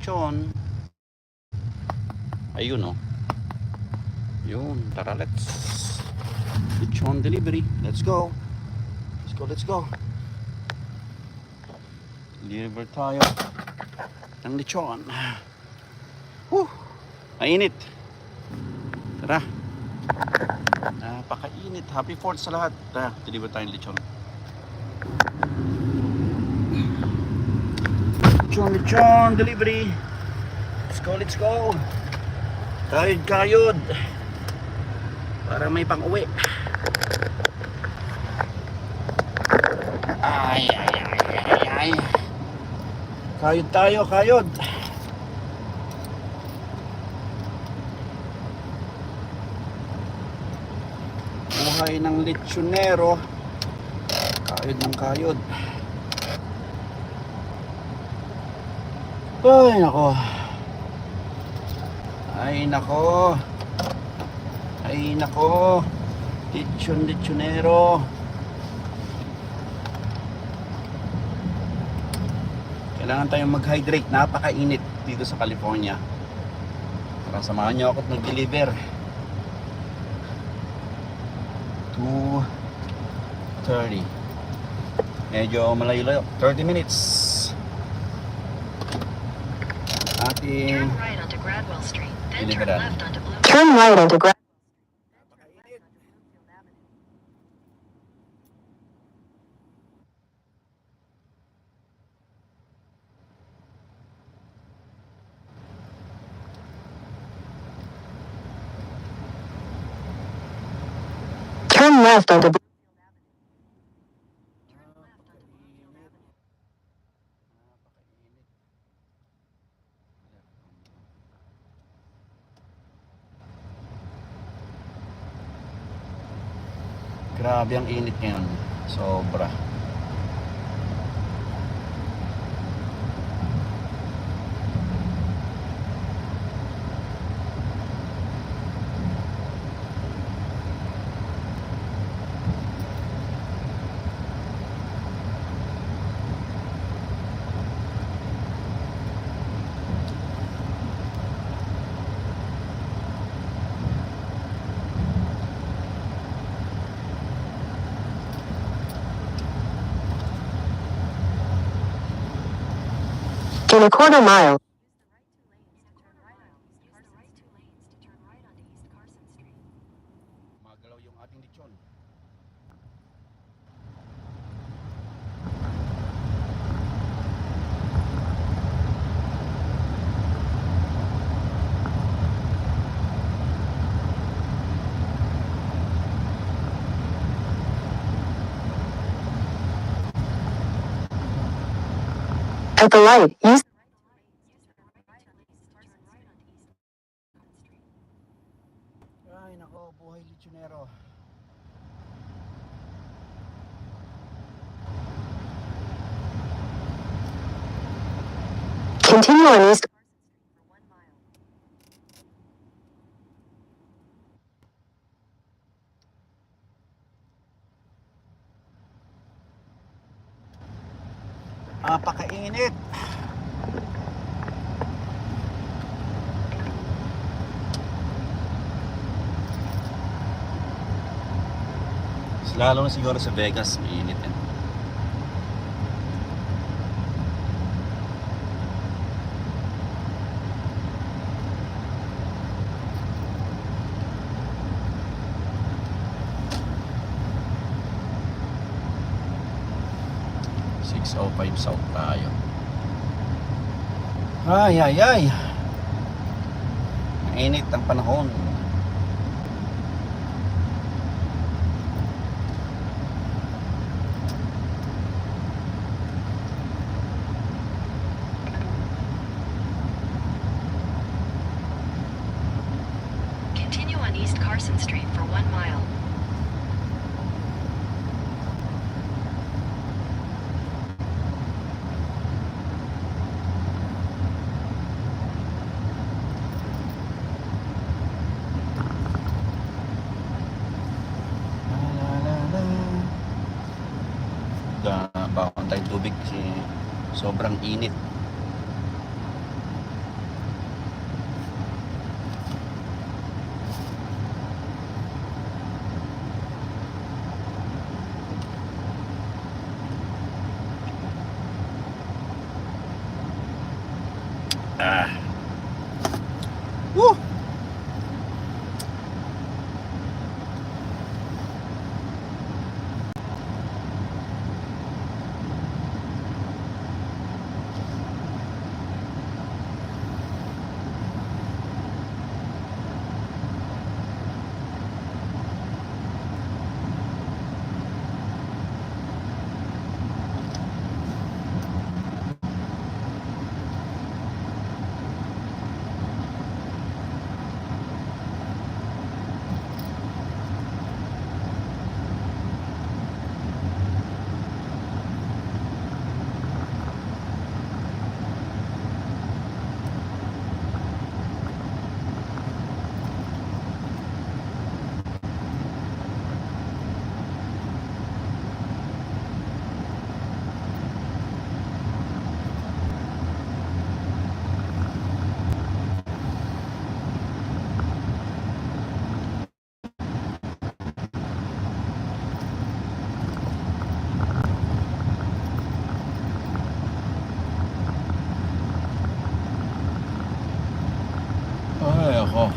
lechon. Ayun oh. Yun, tara let's. Lechon delivery. Let's go. Let's go. Deliver tayo ng lechon. Mainit. Tara. Napakainit. Happy 4th sa lahat. Tara, deliver tayo ng lechon. Lechon delivery. Let's go. Kayod. Para may pang uwi. Ay. Kayod. Buhay ng lechonero. Kayod. Ay nako. Lechonero. Kailangan tayong mag-hydrate. Napakainit dito sa California. Tara, samahan nyo ako at mag-deliver. 2:30. Medyo malayo-layo. 30 minutes. Ating Turn right onto Gradwell Street, then turn deliveran. left onto Blue. Turn right onto Gradwell. Turn left onto Blue. Grabe ang init ngayon. Sobra. In a quarter mile, Magalaw yung ating lechon. at the light, use Ay nako, buhay lechonero. continue on East. Napakainit. Lalo na siguro sa Vegas, mainit yan. South tayo. Ay. Mainit ang panahon. Continue on East Carson Street for 1 mile. Bawang tayong tubig kasi sobrang init. Ah. Woo! Ay, ako.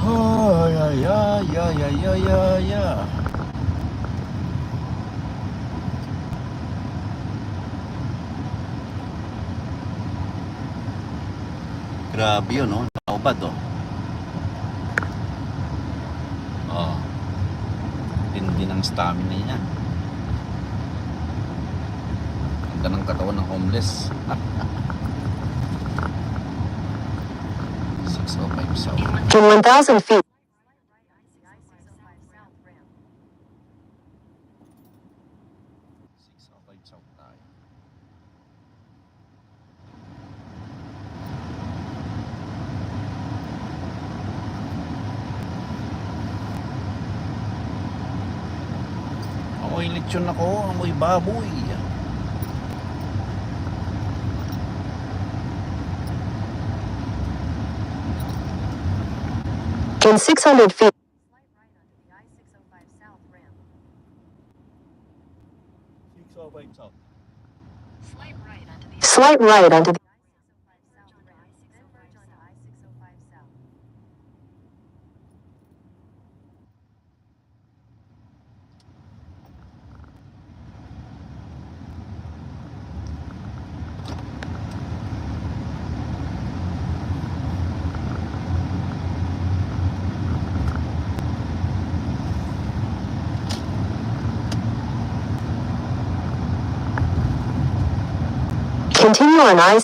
Ay, ay, ay, ay, ay, ay, ay, ay. Grabe yun, no? Naubad, oh. Oh. Tindi ng stamina niya. Ganda ng katawan ng homeless. 605 South. In 1,000 feet, 605 South tayo. Amoy lechon ako, amoy baboy. in 600 feet, Slight right onto the slight right onto the continue on I.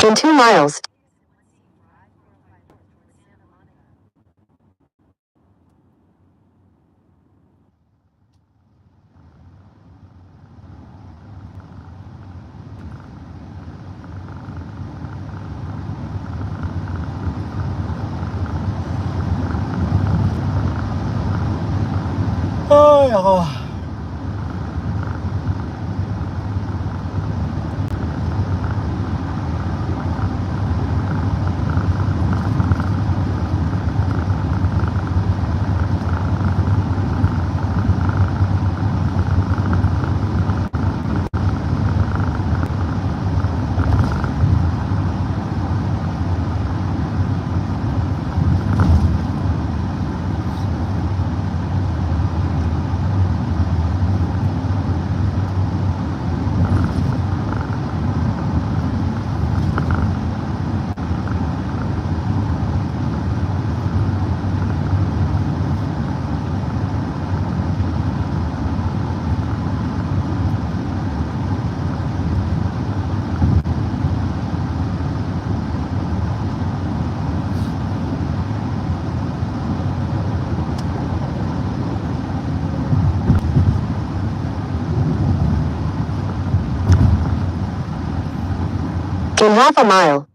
In 2 miles, ako. In half a mile,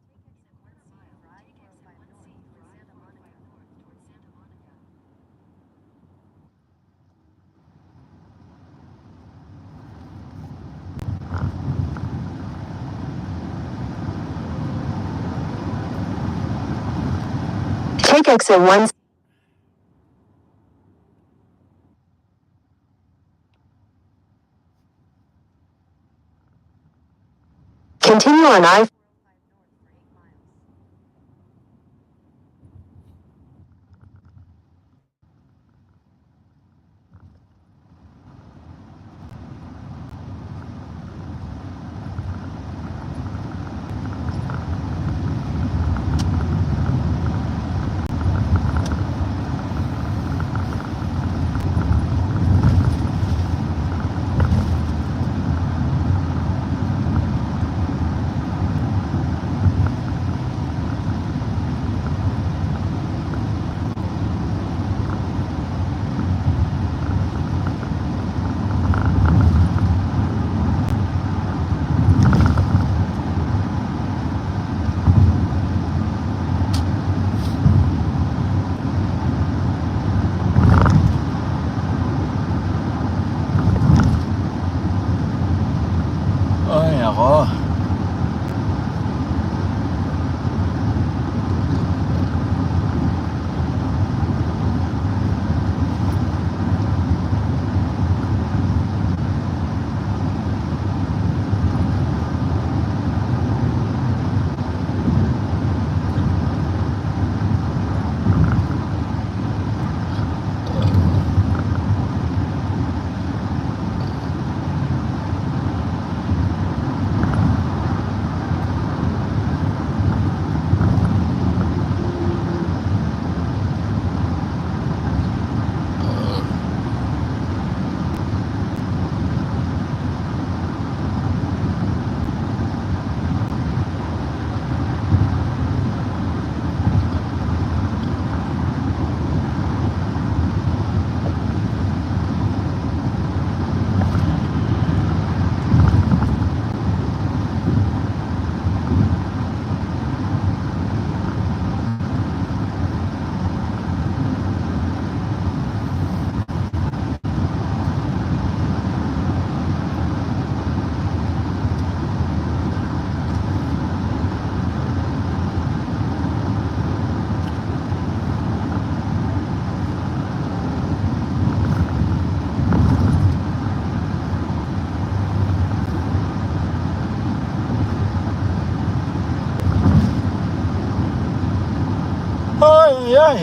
take exit 1. Continue on I. Ay, ako. Ay, ay.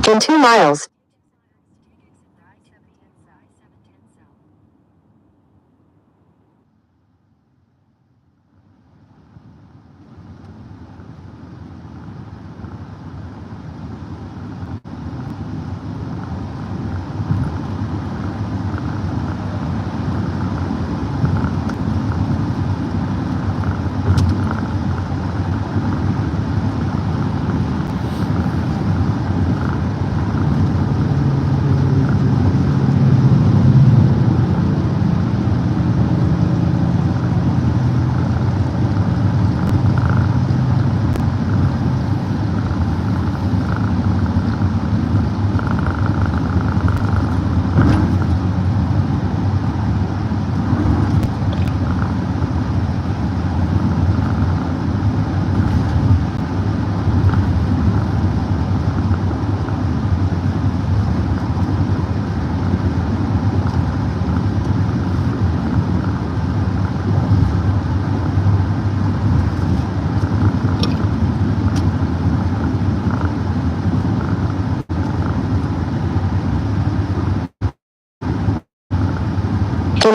In 2 miles,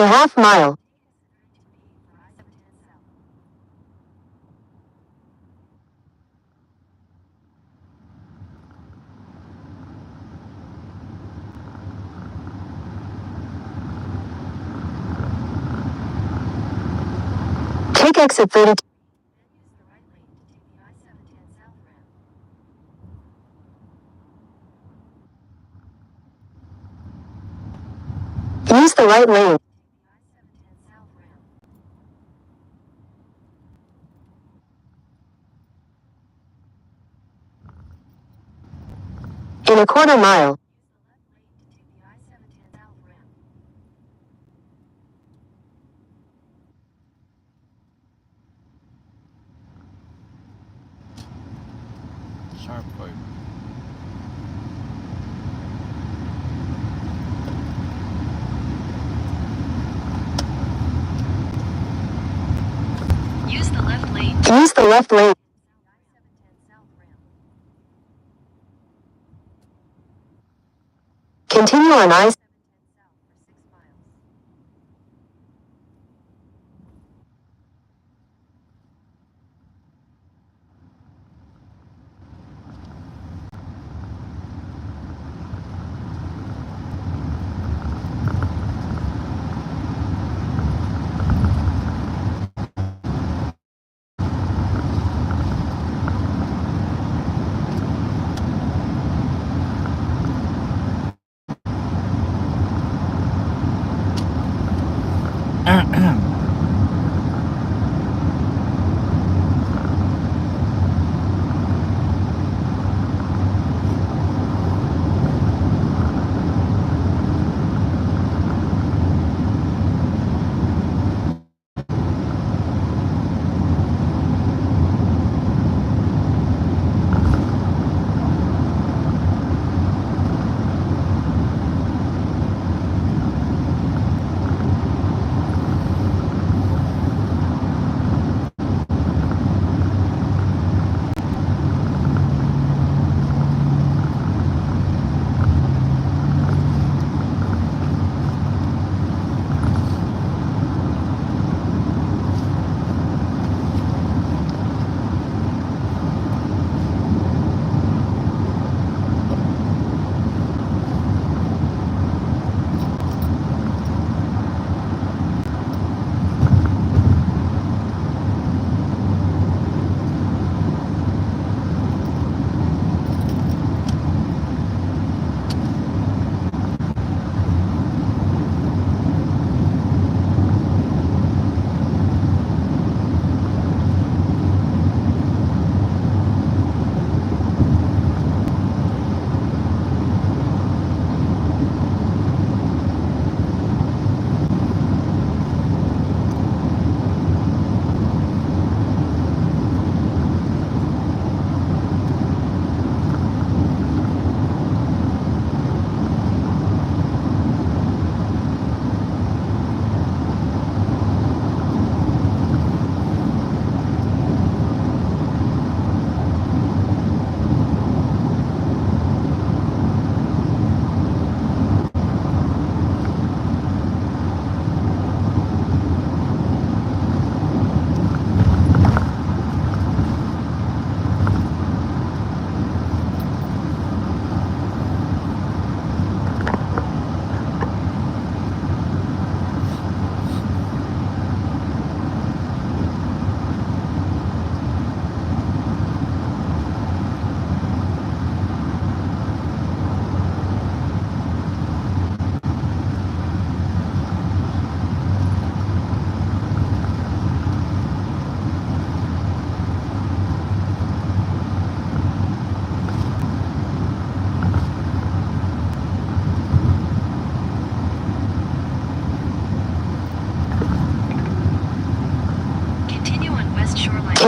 in a half mile, take exit 32. Use the right lane. In a quarter mile, Sharp curve. Use the left lane. use the left lane. Continue on I.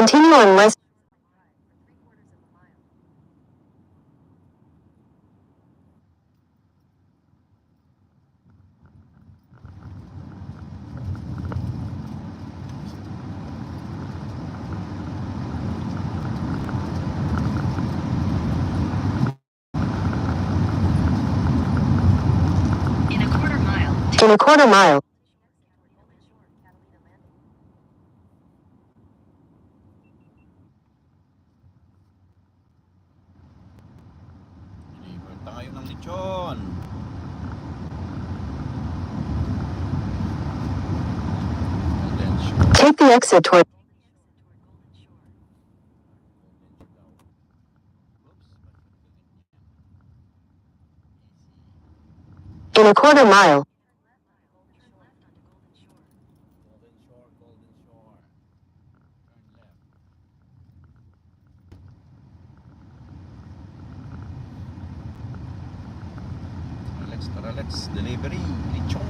Continue on West. In a quarter mile, In a quarter mile, Deliver tayo ng lechon. Golden Shore. take the exit toward. In a quarter mile, Golden Shore, Golden Shore. Turn left. Tara, let's. Delivery. Lechon.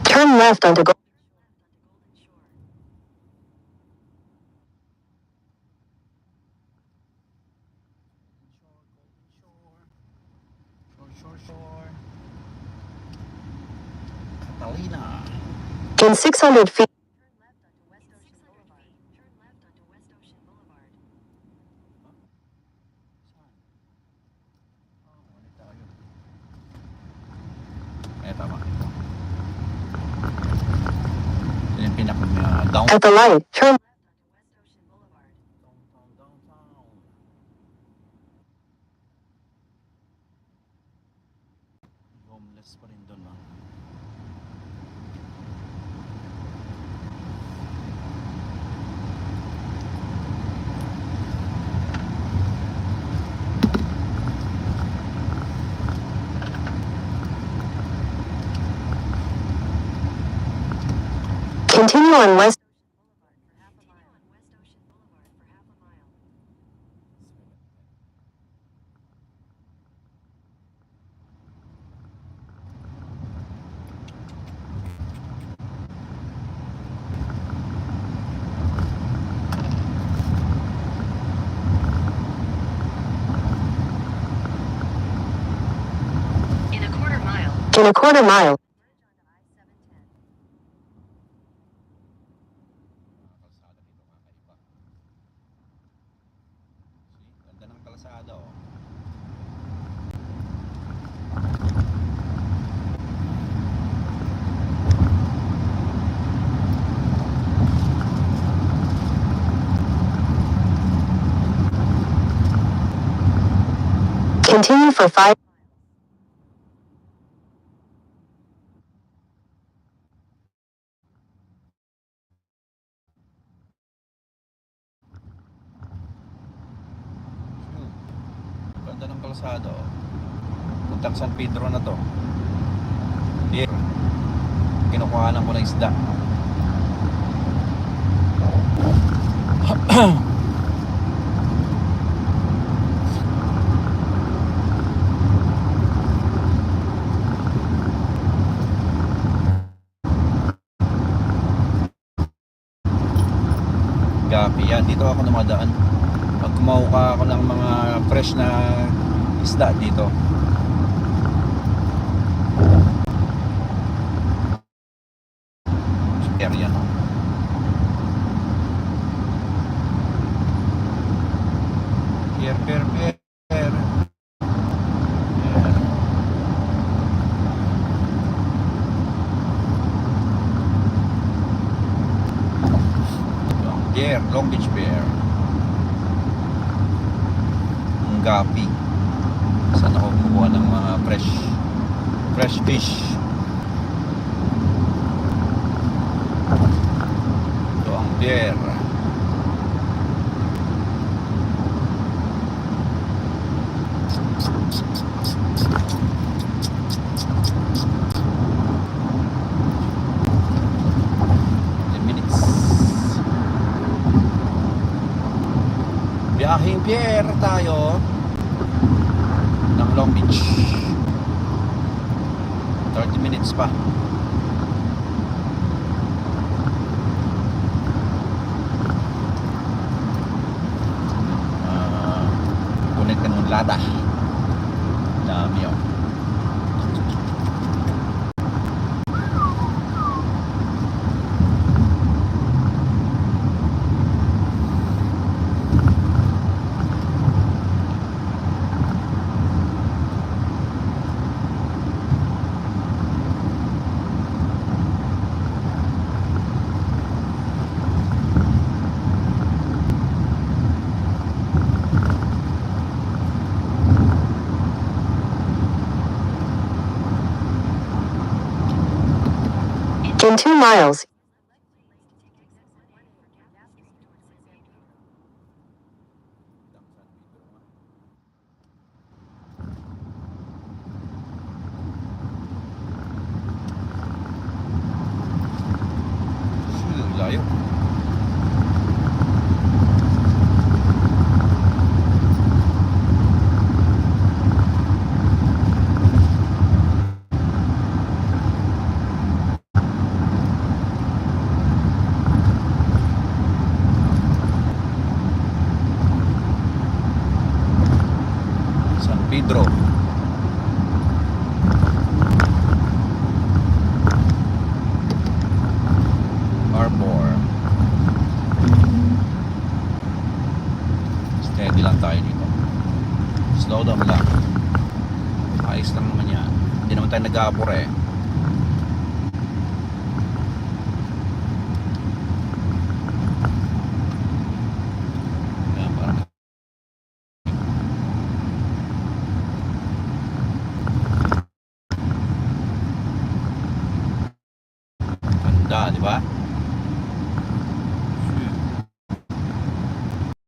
turn left onto Go. Shore. Catalina. In 600 feet, Tama. Yan yung down. at the light, turn. Downtown. Homeless pa rin doon, ah. Continue on West. in a quarter mile, In a quarter mile, Kalsada dito kakaiba. See? Ganda ng kalsada, oh. continue for 5. Ganda ng kalsada, oh. Puntang San Pedro na to. Here. Kinukuhanan ko ng isda. Gapi yan. Dito ako dumadaan. Pag kumauka ako ng mga fresh na isda dito. Area, no? Here. Bear, Long Beach Bear. Ang gapi. Saan ako kumuha ng mga fresh fish. Ito ang bear. Biyaheng pier tayo ng Long Beach. 30 minutes pa. Plata. Dami oh. In 2 miles, Layo. San Pedro. Arbor. Steady lang tayo dito. Slow down lang. Ayos lang naman yan. Hindi naman tayo nag-aapor eh. Kaya parang ganda, di ba?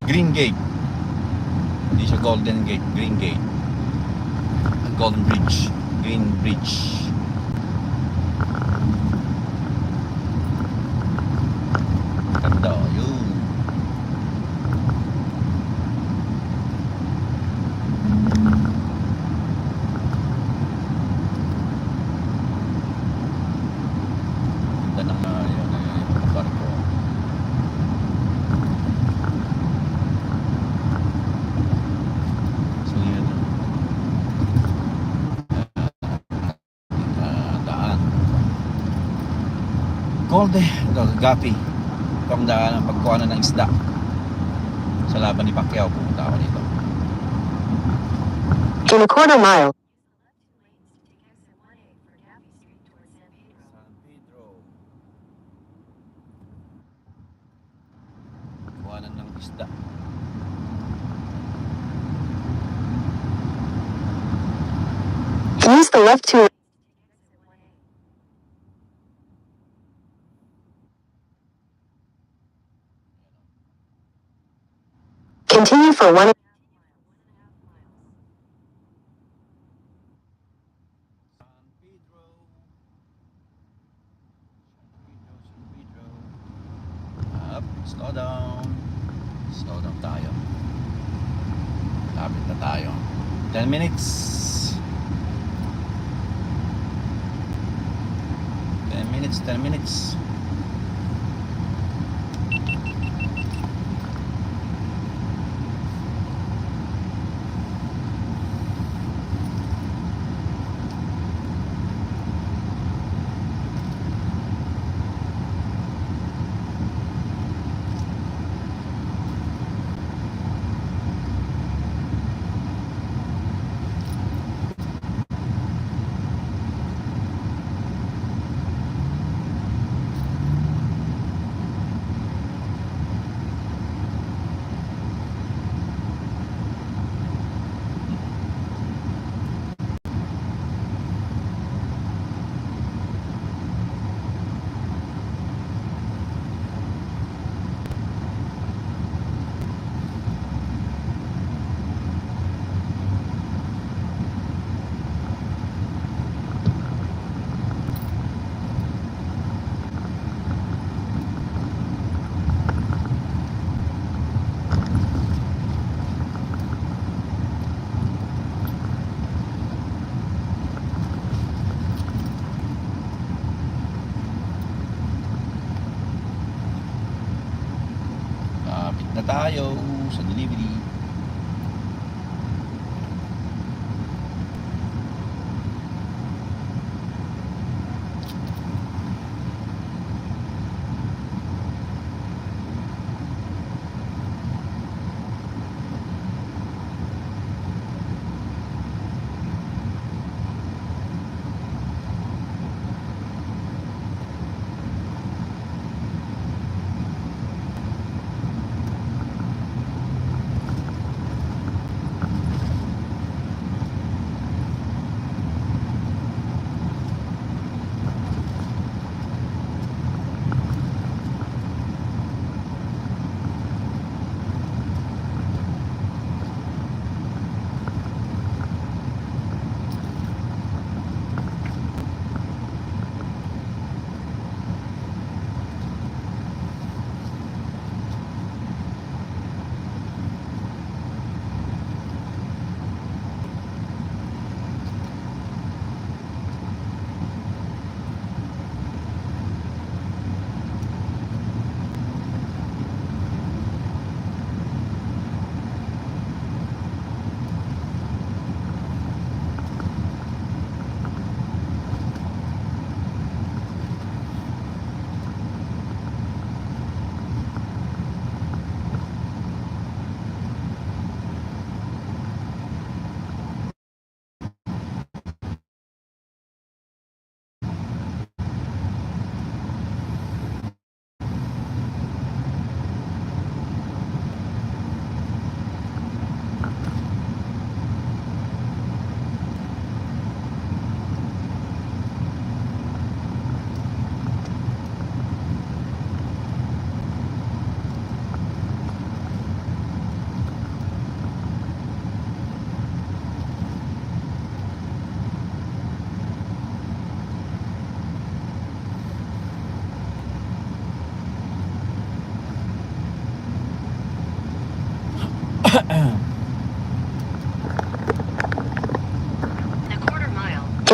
Green Gate. Hindi siya Golden Gate, Green Gate. Golden Bridge, Green Bridge. Ganda, yun. Ganda ng yung barko. So yun. Daan. Golden, Gapi. Itong daan ng pagkuhanan ng isda. Sa laban ni Pacquiao, pumunta ako dito. in a quarter mile, San Pedro. Kuhanan ng isda. use the left 2. Continue for 1. San Pedro. San Pedro. Up, slow down. Slow down tayo. Lapit na tayo. 10 minutes. 10 minutes, 10 minutes. Tayo sa delivery.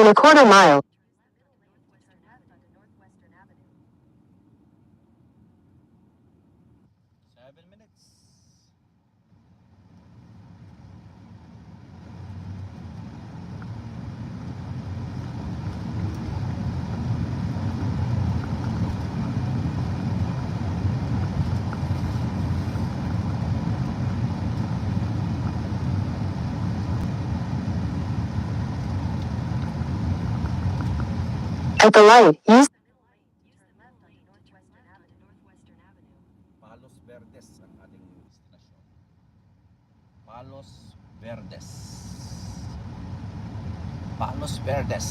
In a quarter mile, 7 minutes. at the light, use Palos Verdes ang ating destinasyon. Palos Verdes. Palos Verdes.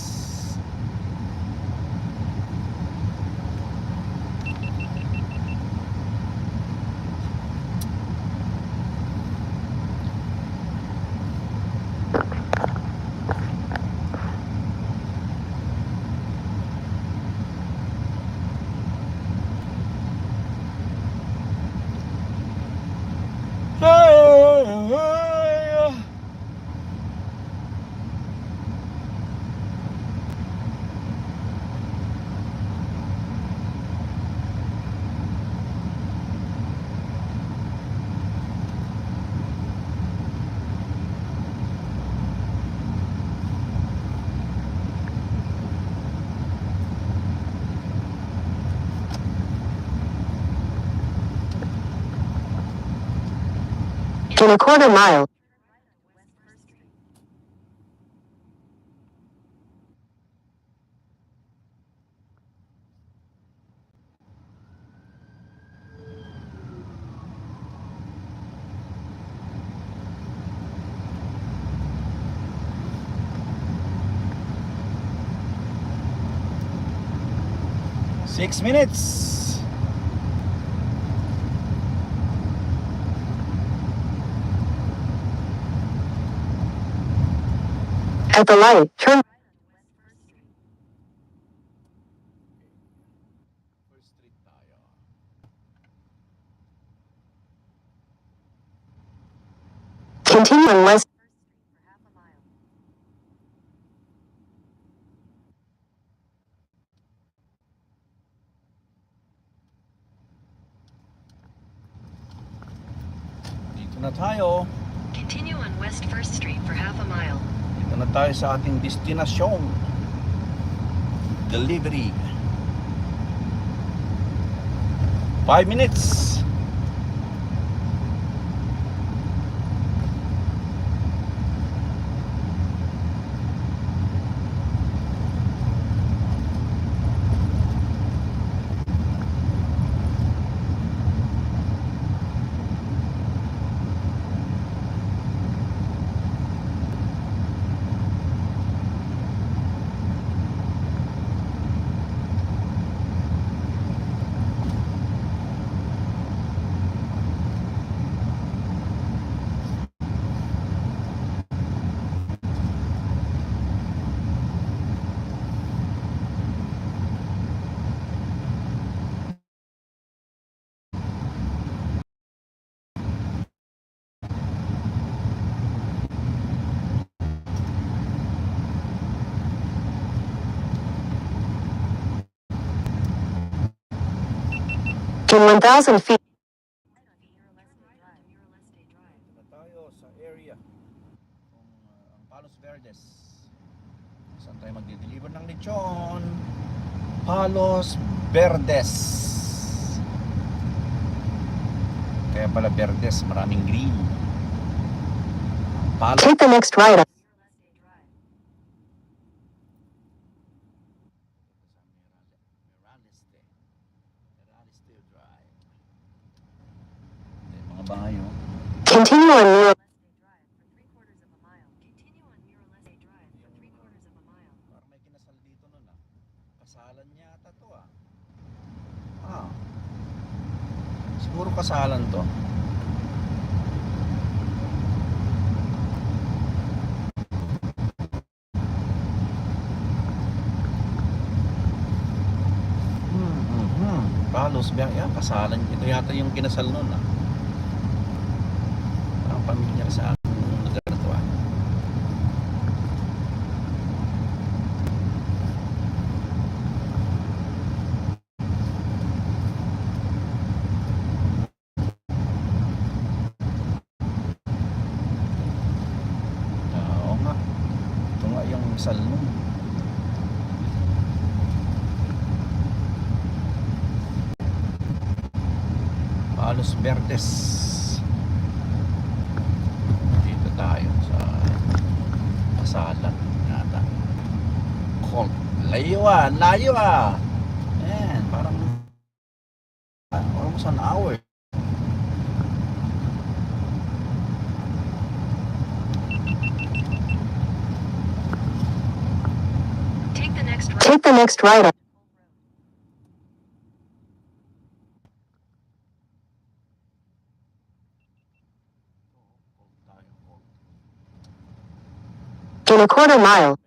in a quarter mile. Six minutes. At the light, turn First Street tayo. continue on west. Dito na tayo. Continue on West 1st Street for half a mile. Dito na tayo sa ating destinasyon. Delivery. 5 minutes. In 1,000 feet, Dito na tayo sa area. Ang Palos Verdes. Saan tayo magde-deliver ng lechon? Palos Verdes. Kaya pala Verdes, maraming green. Palos. take the next right. Meraliste Drive. Mga bahay, oh. Continue on Muro. Parang may kinasal dito nun, ah. Kasalan niya ata to, ah. Ah. Siguro kasalan to. Palos, yan, kasalan. Ito yata yung kinasal nun, ah. Parang pamilyar sa akin yung lugar to, ah. Rizal nun. Palos Verdes. Dito tayo sa Kasalan yata. Colt. Layo ah, layo ah. Ayan, parang almost an hour. Take the next right. Take the next right on in a quarter mile.